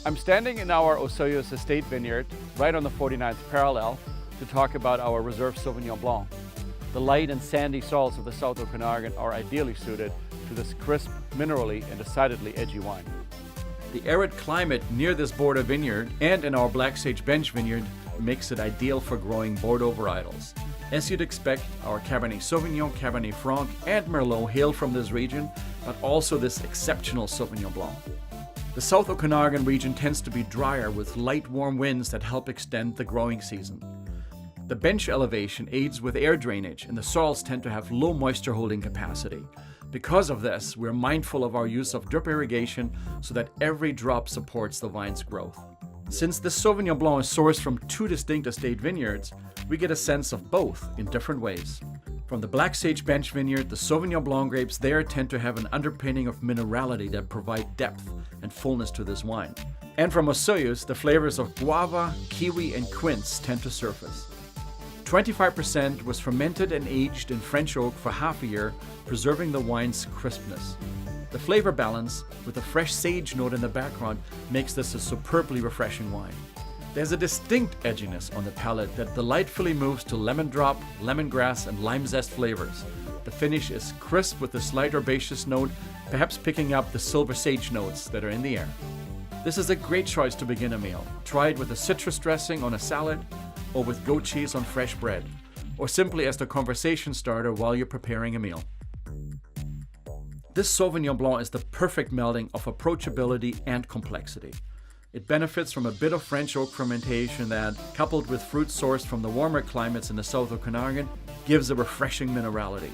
I'm standing in our Osoyoos Estate vineyard, right on the 49th parallel, to talk about our reserve Sauvignon Blanc. The light and sandy soils of the South Okanagan are ideally suited to this crisp, minerally, and decidedly edgy wine. The arid climate near this border vineyard and in our Black Sage Bench vineyard makes it ideal for growing Bordeaux varietals. As you'd expect, our Cabernet Sauvignon, Cabernet Franc, and Merlot hail from this region, but also this exceptional Sauvignon Blanc. The South Okanagan region tends to be drier with light, warm winds that help extend the growing season. The bench elevation aids with air drainage, and the soils tend to have low moisture holding capacity. Because of this, we're mindful of our use of drip irrigation so that every drop supports the vine's growth. Since this Sauvignon Blanc is sourced from two distinct estate vineyards, we get a sense of both in different ways. From the Black Sage Bench vineyard, the Sauvignon Blanc grapes there tend to have an underpinning of minerality that provide depth and fullness to this wine. And from Osoyoos, the flavors of guava, kiwi, and quince tend to surface. 25% was fermented and aged in French oak for half a year, preserving the wine's crispness. The flavor balance, with a fresh sage note in the background, makes this a superbly refreshing wine. There's a distinct edginess on the palate that delightfully moves to lemon drop, lemongrass, and lime zest flavors. The finish is crisp with a slight herbaceous note, perhaps picking up the silver sage notes that are in the air. This is a great choice to begin a meal. Try it with a citrus dressing on a salad, or with goat cheese on fresh bread, or simply as the conversation starter while you're preparing a meal. This Sauvignon Blanc is the perfect melding of approachability and complexity. It benefits from a bit of French oak fermentation that, coupled with fruit sourced from the warmer climates in the South Okanagan, gives a refreshing minerality.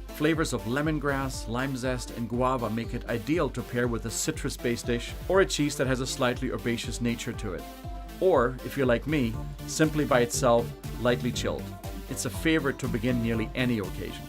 Flavors of lemongrass, lime zest, and guava make it ideal to pair with a citrus-based dish or a cheese that has a slightly herbaceous nature to it. Or, if you're like me, simply by itself, lightly chilled. It's a favorite to begin nearly any occasion.